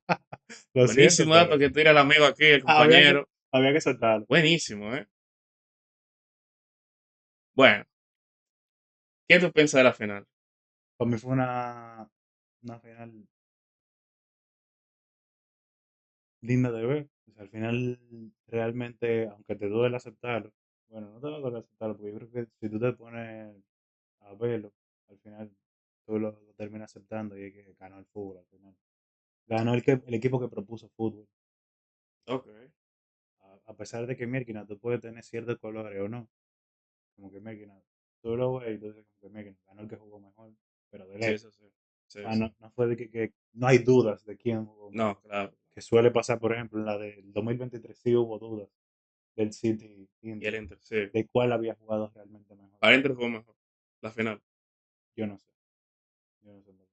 Buenísimo dato pero que tira el amigo aquí, el había que, compañero. había que soltarlo. Buenísimo, Bueno, ¿qué tú piensas de la final? Para mí fue una final linda de ver. O sea, al final, realmente, aunque te duele aceptarlo, bueno, no te va a doler aceptarlo, porque yo creo que si tú te pones a verlo, al final tú lo terminas aceptando y es que ganó el fútbol al final. Ganó el equipo que propuso fútbol. Ok. A pesar de que Mierkina tú puedes tener ciertos colores o no, como que Mierkina, tú lo ves y tú dices como que Mierkina ganó el que jugó mejor, pero de Sí, lejos. sí, sí. Sí, Ah, sí. no, no fue de que no hay dudas de quién jugó No, mejor. claro. Que suele pasar, por ejemplo, en la del 2023 sí hubo dudas del City Y el Inter, Inter, sí. de cuál había jugado realmente mejor. Para el Inter fue mejor. La final. Yo no sé, yo no sé. En verdad.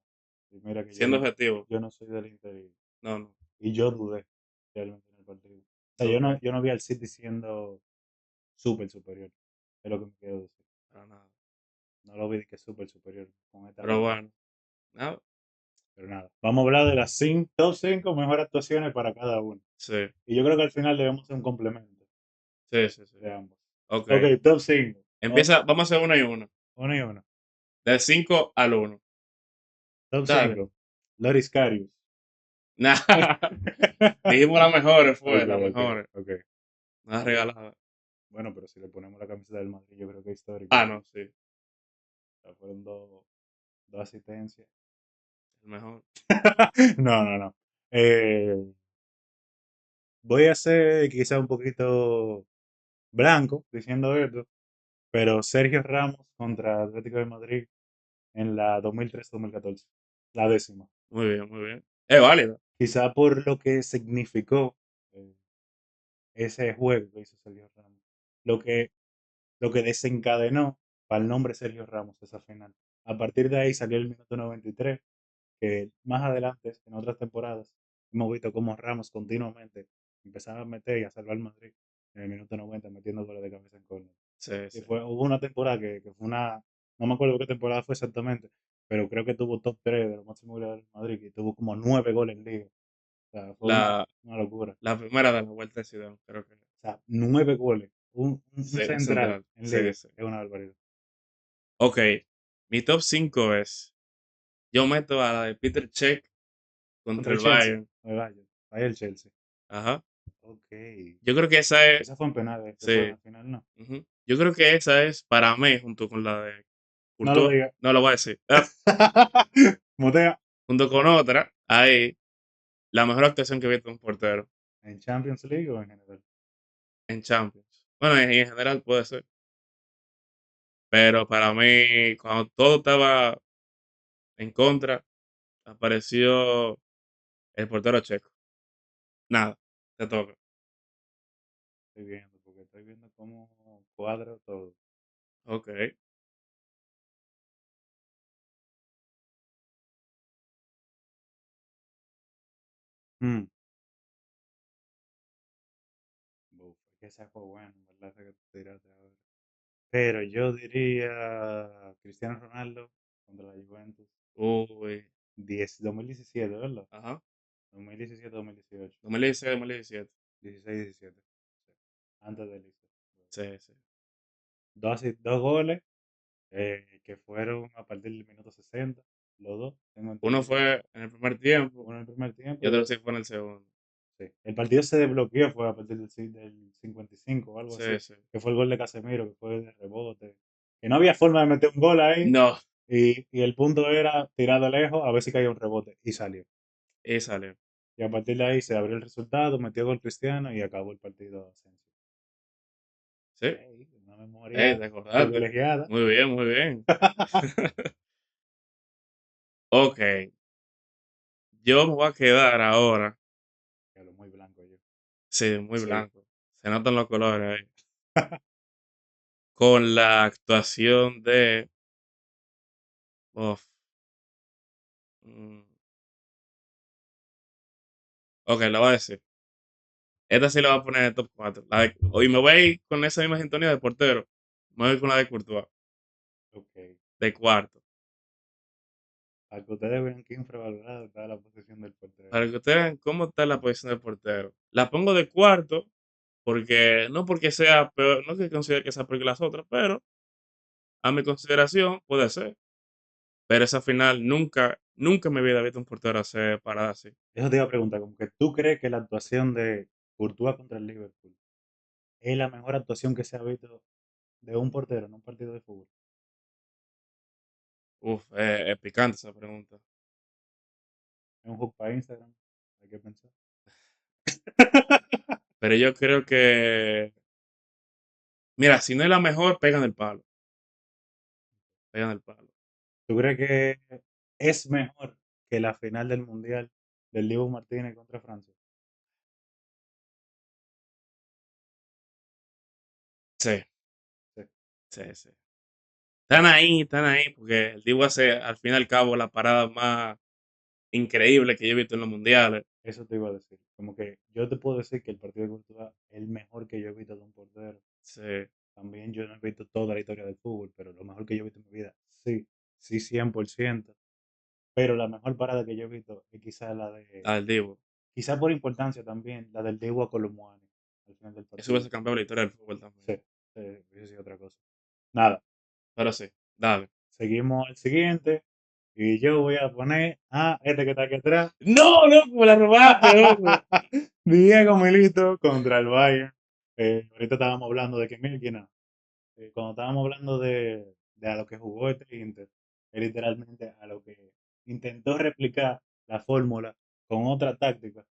Y mira que Siendo objetivo. yo no soy del Inter No, no. y yo dudé realmente en el partido. O sea, Ok. yo no vi al City siendo súper superior, es lo que me quiero decir. Para nada. No lo vi de que es súper superior con esta Pero ventaja. bueno. Nada. Pero nada, vamos a hablar de las top 5 mejores actuaciones para cada uno. Sí. Y yo creo que al final debemos hacer un complemento Sí, sí, sí. de ambos. Ok. Ok, top 5. Empieza, vamos a hacer uno y uno. Uno y uno. Del 5 al uno. Top Dale. 5. Loris Karius. Nah. Dijimos las mejores, Ok, fue, las ok, mejores. ok. Nada Ok. regalada. Bueno, pero si le ponemos la camiseta del Madrid, yo creo que es histórico Ah, eso. no, sí. O sea, fueron dos asistencias. El mejor. No, no, no. Eh, voy a ser quizá un poquito blanco diciendo esto, pero Sergio Ramos contra Atlético de Madrid en la 2013-2014, la décima. Muy bien, muy bien. Es válido. Quizá por lo que significó eh, ese juego que hizo Sergio Ramos, lo que, lo que desencadenó para el nombre Sergio Ramos esa final. A partir de ahí salió el minuto 93, que más adelante, en otras temporadas, hemos visto cómo Ramos continuamente empezaba a meter y a salvar al Madrid en el minuto 90, metiendo goles de cabeza en córner. Sí, Y sí. hubo una temporada que fue no me acuerdo qué temporada fue exactamente, pero creo que tuvo top 3 de los máximos goleadores del Madrid y tuvo como 9 goles en liga. O sea, fue La, una locura. la primera de la vuelta de Zidane, creo que. O sea, 9 goles. Un Sí, un central central. en Sí, liga. sí. Es una barbaridad. Ok. Mi top 5 es. Yo meto a la de Peter Cech Contra contra el el Chelsea. Bayern. El Bayern. Ahí el Chelsea. Ajá. Ok. Yo creo que esa es. Esa fue en penales, que fue en Sí. la final, no. Ujú. Yo creo que esa es para mí, junto con la de No lo Courtois. digas. No lo voy a decir. Motea. Junto con otra, ahí, la mejor actuación que he visto de un portero ¿En Champions League o en general? en Champions. Bueno, en general puede ser. Pero para mí, cuando todo estaba en contra, apareció el portero checo. Nada, te toca. Estoy viendo, porque estoy viendo cómo cuadra todo. Ok, Mm. Uf, es que esa fue buena, ¿verdad? Esa que te tiraste ahora. pero yo diría Cristiano Ronaldo contra la Juventus. Uy, 2017, ¿verdad? ajá. 2017-2018. 2016, 2017. 16-17. Sí. Antes de Lisa. Sí, sí. Dos goles que fueron a partir del minuto 60, los dos, tengo Uno entendido. fue en el primer tiempo Uno en el primer y tiempo y otro otro. sí fue en el segundo. Sí. El partido se desbloqueó fue a partir del 55 o algo Sí, así, sí. que fue el gol de Casemiro, que fue de rebote. Que no había forma de meter un gol ahí No, y el punto era tirar de lejos a ver si caía un rebote y salió. y salió. Y a partir de ahí se abrió el resultado, metió gol Cristiano y acabó el partido Asensio. Sí. Ey, una Te memoria acordaste. privilegiada. Muy bien, muy bien. Ok, yo me voy a quedar ahora, Que lo muy blanco yo. sí, muy Sí. blanco. Se notan los colores ahí. Con la actuación de. Uf, mm, ok, la voy a decir. Esta sí la voy a poner en el top 4. Hoy me voy a ir con esa misma sintonía de portero. Me voy a ir con la de Courtois, Ok. de cuarto. Para que ustedes vean qué infravalorada está la posición del portero. Para que ustedes vean cómo está la posición del portero. La pongo de cuarto porque no porque sea peor, no que considere que sea peor que las otras, pero a mi consideración puede ser. Pero esa final nunca, nunca me había visto un portero hacer parada así. Eso te iba a preguntar, como que tú crees que la actuación de Courtois contra el Liverpool es la mejor actuación que se ha visto de un portero en un partido de fútbol. Uf, es picante esa pregunta. Es un hook para Instagram, hay que pensar. Pero yo creo que, mira, si no es la mejor, pegan el palo. Pegan el palo. ¿Tú crees que es mejor que la final del Mundial del Dibu Martínez contra Francia? Sí, Sí, sí, sí. Están ahí, porque el Dibu hace al fin y al cabo la parada más increíble que yo he visto en los mundiales. eso te iba a decir. Como que yo te puedo decir que el partido de Courtois es el mejor que yo he visto de un portero. Sí, También yo no he visto toda la historia del fútbol, pero lo mejor que yo he visto en mi vida, sí, sí, 100%. Pero la mejor parada que yo he visto es quizá la de, al Dibu. quizá por importancia también, la del Dibu a Colomboani al final del Eso partido. hubiese cambiado la historia del fútbol también. Sí, eso sí, otra cosa. Nada, Pero sí, dale. seguimos al siguiente y yo voy a poner a este que está aquí atrás. No, no, me la robaste, loco. Diego Milito contra el Bayern. Ahorita estábamos hablando de que Milkina, cuando estábamos hablando de a lo que jugó este Inter, es literalmente a lo que intentó replicar la fórmula con otra táctica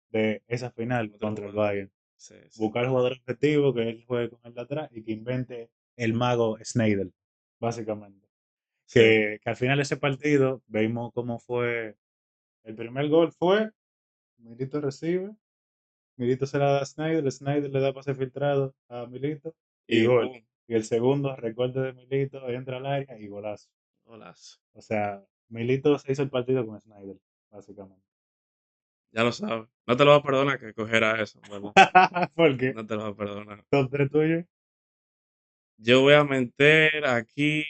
de esa final Otro contra el jugador. Bayern. Sí, sí. Buscar jugador objetivo, que él juegue con el de atrás y que invente el mago Sneijder, básicamente. Sí. Que al final ese partido, vimos cómo fue, el primer gol fue, Milito recibe, Milito se la da a Snyder, Snyder le da pase filtrado a Milito y Y gol. boom, Y el segundo, recorte de Milito, entra al área y golazo. golazo. O sea, Milito se hizo el partido con Snyder, básicamente. Ya lo sabes. No te lo voy a perdonar que cogiera eso, ¿verdad? Porque No te lo voy a perdonar. top 3 tuyo. Yo voy a meter aquí.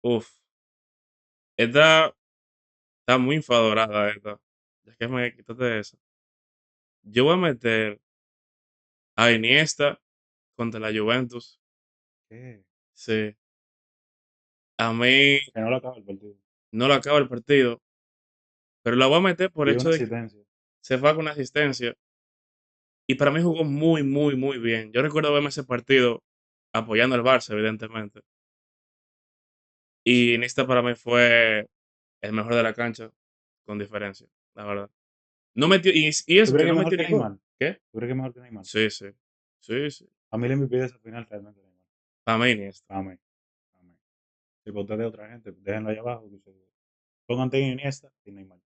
Uf, esta está muy infadorada esta. Ya que me quitaste eso. Yo voy a meter a Iniesta contra la Juventus. ¿Qué? Sí. A mí Que no lo acaba el partido. no lo acaba el partido, pero la voy a meter por el Dio hecho una de que asistencia. se fue con una asistencia. Y para mí jugó muy, muy, muy bien. Yo recuerdo verme ese partido apoyando al Barça, evidentemente. Y Iniesta para mí fue el mejor de la cancha, con diferencia, la verdad. No metió, y ¿Tú eso, crees que que no es mejor metió que ni gol. Neymar? ¿Qué? ¿Tú crees que es mejor que Neymar? Sí, sí. Sí, sí. A mí le MVP de esa final realmente Neymar. Para mí Iniesta. A mí. A mí. Si voté de otra gente, déjenlo ahí abajo. Póngante en Iniesta y Neymar.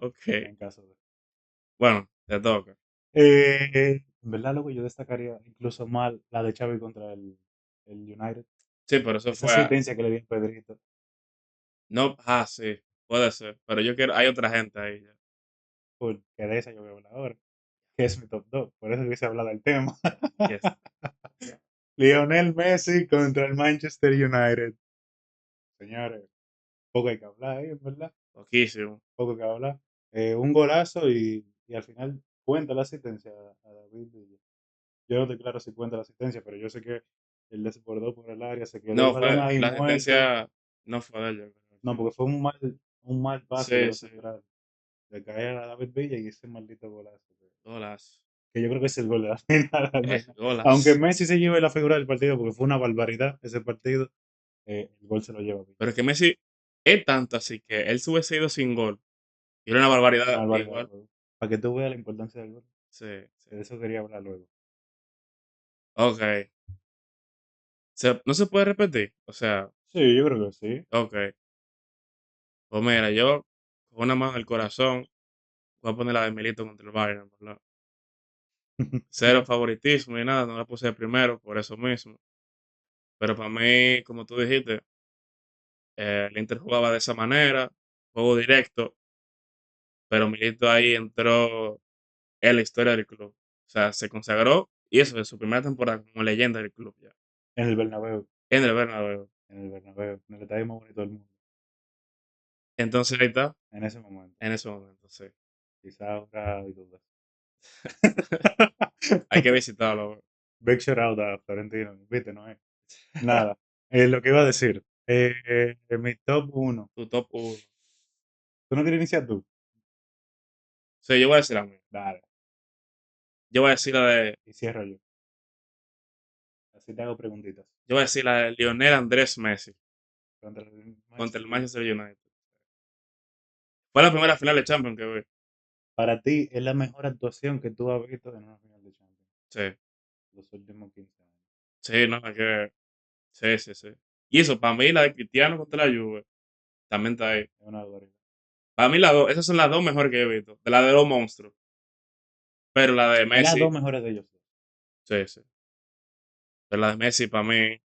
Ok. En caso de. Bueno, te toca. En verdad, luego yo destacaría incluso más la de Xavi contra el United. Sí, pero eso Esa fue. asistencia que le di a Pedrito. No, sí, puede ser. Pero yo quiero. Hay otra gente ahí ya. Cool, que de esa yo voy a hablar ahora. que es mi top 2, por eso quise hablar del tema. Yes. Lionel Messi contra el Manchester United. Señores, poco hay que hablar ahí, en verdad. Poquísimo. Poco que hablar. Un golazo y al final cuenta la asistencia a David Villa. Yo no te claro si cuenta la asistencia, pero yo sé que él desbordó por el área, se quedó el No, balón fue, ahí la muerto. asistencia no fue de él, yo creo, al No, final. porque fue un mal pase de Sí, los sí. centrales. De caer a David Villa y ese maldito golazo. Golazo. Que yo creo que es el gol de la final, al menos. Aunque Golazo. Messi se lleve la figura del partido, porque fue una barbaridad ese partido, el gol se lo lleva Villa. Pero es que Messi es tanto así que él se hubiese ido sin gol. Y era una Una barbaridad barbaridad de igual. juego. Para que tú veas la importancia del gol. Sí, sí. Que de eso quería hablar luego. Ok. ¿No se puede repetir? O sea, Sí, yo creo que sí. ok. Pues mira, yo con una mano del corazón voy a poner la de Milito contra el Bayern, ¿verdad? Cero favoritismo ni nada, no la puse de primero por eso mismo. Pero para mí, como tú dijiste, el Inter jugaba de esa manera, juego directo, pero Milito ahí entró en la historia del club. O sea, se consagró y eso es su primera temporada como leyenda del club ya. En el Bernabéu. En el Bernabéu. En el Bernabéu. En el estadio más bonito del mundo. Entonces ahí está, En ese momento. en ese momento, sí. Quizá ahora hay dudas. Hay que visitarlo. Big shout out a Florentino. Viste, no es. Nada. Lo que iba a decir. Mi top uno. Tu top uno. ¿Tú no quieres iniciar tú? Sí, yo voy a decir la mía. Dale. Yo voy a decir la de, Y cierro yo. Así te hago preguntitas. yo voy a decir la de Lionel Andrés Messi Contra el contra Manchester el United. Manchester United. Fue la primera final de Champions que vi. Para ti es la mejor actuación que tú has visto en una final de Champions. Sí, Los últimos 15 años. sí, no, es que, sí, sí, sí. Y eso, para mí, la de Cristiano contra la Juve, también está ahí. Es una barbaridad. Para mí, las dos, esas son las dos mejores que he visto, de la de los monstruos. Pero la de Es las Messi, dos mejores de ellos dos. sí, sí. Pero la de Messi, para mí,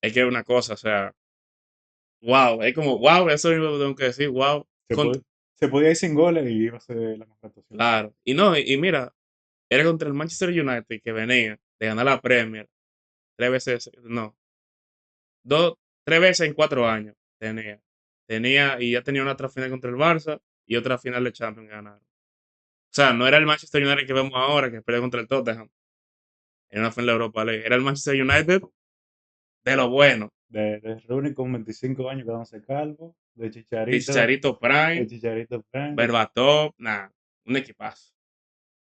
es que es una cosa, o sea, wow, es como, wow, eso mismo tengo que decir, wow. Se, pod- Se podía ir sin goles y iba a ser la mejor actuación. Claro. Y no, y mira, era contra el Manchester United que venía de ganar la Premier tres veces, no, dos, tres veces en 4 años tenía. Tenía, y ya tenía una otra final contra el Barça y otra final de Champions ganaron. O sea, no era el Manchester United que vemos ahora, que pelea contra el Tottenham en una final de Europa League. Era el Manchester United de lo bueno. De Rooney con 25 años quedándose calvo. De Chicharito De Prime, Chicharito Frank. Berbatov, nada, un equipazo.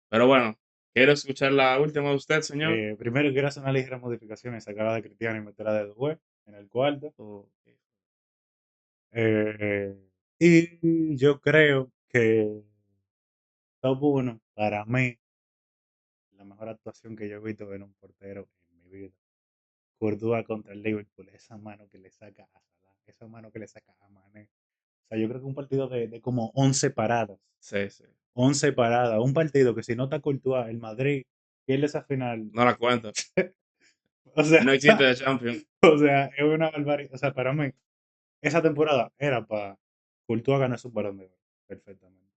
Pero bueno, quiero escuchar la última de usted, señor. Primero quiero hacer una ligera modificación y sacarla de Cristiano y meterla de Due en el cuarto. Ok. Eh, y yo creo que top 1 para mí, la mejor actuación que yo he visto en un portero en mi vida. Courtois contra el Liverpool, esa mano que le saca a Salah, esa mano que le saca a Mané. O sea, yo creo que un partido de como 11 paradas, Sí, sí. 11 paradas, un partido que si no está Courtois, el Madrid pierde esa final. No la cuento. O No sea, existe de Champions. o sea, es una barbaridad. O sea, para mí, esa temporada era para Courtois ganar su balón de oro, perfectamente.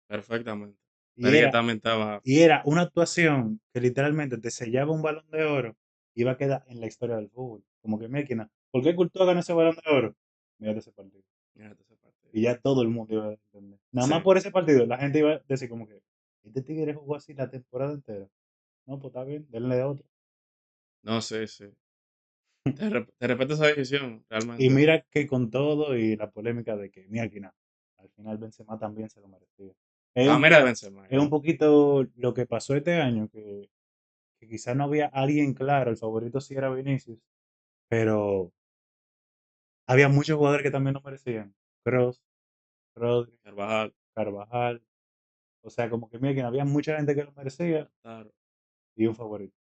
Perfectamente. Y Pero es que era, también estaba. y era una actuación que literalmente te sellaba un balón de oro y iba a quedar en la historia del fútbol. Como que, máquina, ¿por qué Courtois ganó ese balón de oro? Mírate ese partido. Mira ese partido. Y ya todo el mundo iba a entender. Nada más Sí. por ese partido, la gente iba a decir como que, este tigre jugó así la temporada entera. No, pues está bien, denle otro. No, sí, sí. Te respeto esa decisión, Y realmente. mira que con todo y la polémica de que máquina, al final Benzema también se lo merecía. Es Para un, mí era de Benzema, es un ya. poquito lo que pasó este año, que quizás no había alguien claro, el favorito sí era Vinicius, pero había muchos jugadores que también lo merecían. Kroos, Rodri, Carvajal, Carvajal, o sea, como que mira, había mucha gente que lo merecía claro. y un favorito.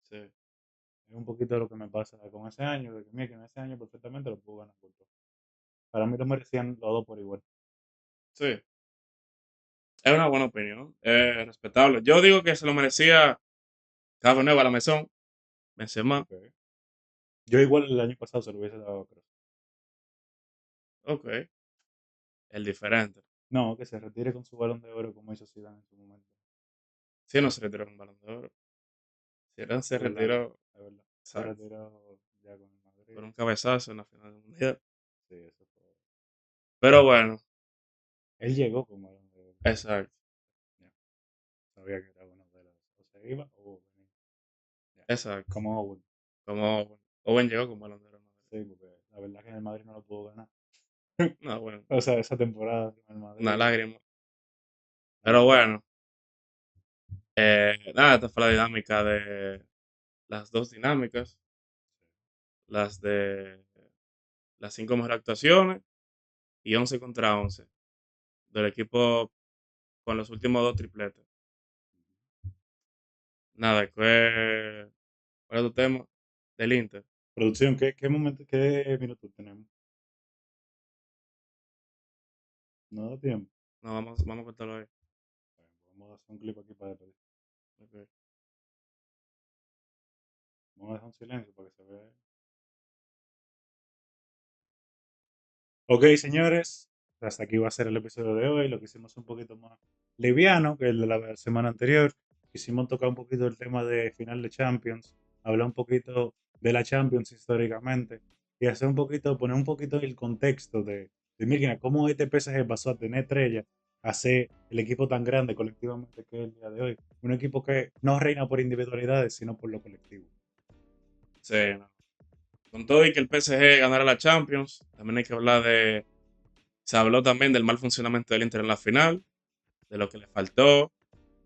Sí. Es un poquito lo que me pasa con ese año, de que mira, que en ese año perfectamente lo pudo ganar por todo. Para mí lo merecían los dos por igual. Sí. Es una buena opinión. Es respetable. Yo digo que se lo merecía Cabo Nueva, la Mesón, Benzema. Okay. Yo igual el año pasado se lo hubiese dado a Kroos. Ok. El diferente. No, que se retire con su balón de oro como hizo Zidane en su momento. Sí, no se retiró con Balón de Oro. Zidane se Es verdad, retiró, es verdad. Se exacto, retiró ya con el por Madrid. un cabezazo en la final del Mundial. Sí, eso fue. Pero bueno, Él llegó con Balón de Oro. exacto, Ya, sabía que era uno de los. O se iba o venía. Ya, exacto. como Owen. Como Owen llegó con Balón de Oro. Sí, porque la verdad que en el Madrid no lo pudo ganar. No, bueno, O sea, esa temporada con el una Madrid, lágrima. una Pero lágrima. bueno, nada, esta fue la dinámica de las dos dinámicas, las de las cinco mejores actuaciones y 11 contra 11 del equipo con los últimos dos tripletes. Nada, ¿cuál es tu tema? Del Inter. Producción, ¿qué momento, qué minuto tenemos? No da tiempo. No, vamos a cortarlo ahí. Bueno, vamos a hacer un clip aquí para despedir. Ok. Vamos a dejar un silencio para que se vea. Ok, señores, hasta aquí va a ser el episodio de hoy. Lo que hicimos un poquito más liviano que el de la semana anterior. Quisimos tocar un poquito el tema de final de Champions, hablar un poquito de la Champions históricamente y hacer un poquito, poner un poquito el contexto mira, cómo este PSG pasó a tener estrella a ser el equipo tan grande colectivamente que es el día de hoy. Un equipo que no reina por individualidades, sino por lo colectivo. Sí, no. Con todo y que el PSG ganara la Champions, también hay que hablar de. Se habló también del mal funcionamiento del Inter en la final, de lo que le faltó,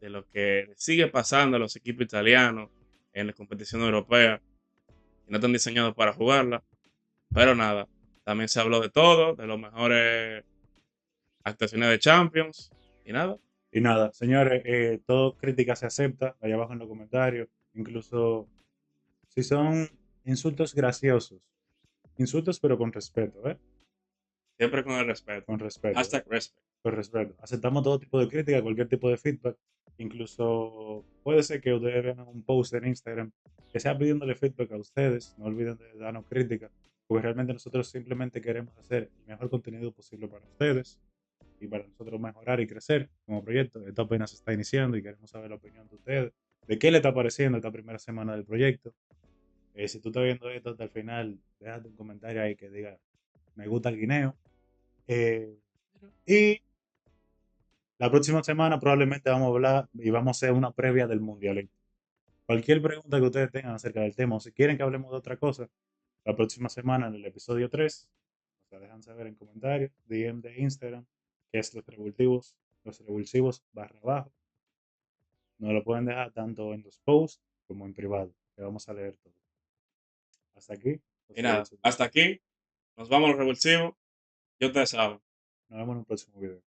de lo que sigue pasando a los equipos italianos en la competición europea, que no están diseñados para jugarla. Pero nada, también se habló de todo, de los mejores actuaciones de Champions y nada. Y nada, señores, todo crítica se acepta, allá abajo en los comentarios, incluso si son insultos graciosos, insultos pero con respeto, ¿eh? Siempre con el respeto. Con respeto, ¿eh? Hashtag respect. Con respeto. Aceptamos todo tipo de crítica, cualquier tipo de feedback. Incluso puede ser que ustedes vean un post en Instagram que sea pidiéndole feedback a ustedes. No olviden de darnos crítica, porque realmente nosotros simplemente queremos hacer el mejor contenido posible para ustedes y para nosotros mejorar y crecer como proyecto. Esto apenas se está iniciando y queremos saber la opinión de ustedes. ¿De qué le está pareciendo esta primera semana del proyecto? Si tú estás viendo esto hasta el final, déjate un comentario ahí que diga, me gusta el guineo. Eh, y la próxima semana probablemente vamos a hablar y vamos a hacer una previa del Mundial. Cualquier pregunta que ustedes tengan acerca del tema o si quieren que hablemos de otra cosa, la próxima semana en el episodio 3 nos la dejan saber en comentarios, DM de Instagram, que es los revulsivos barra abajo. Nos lo pueden dejar tanto en los posts como en privado, que vamos a leer todo. Hasta aquí, Y los nada, revulsivos. hasta aquí. Nos vamos a los revulsivos. Yo te saben. Nos vemos en un próximo video.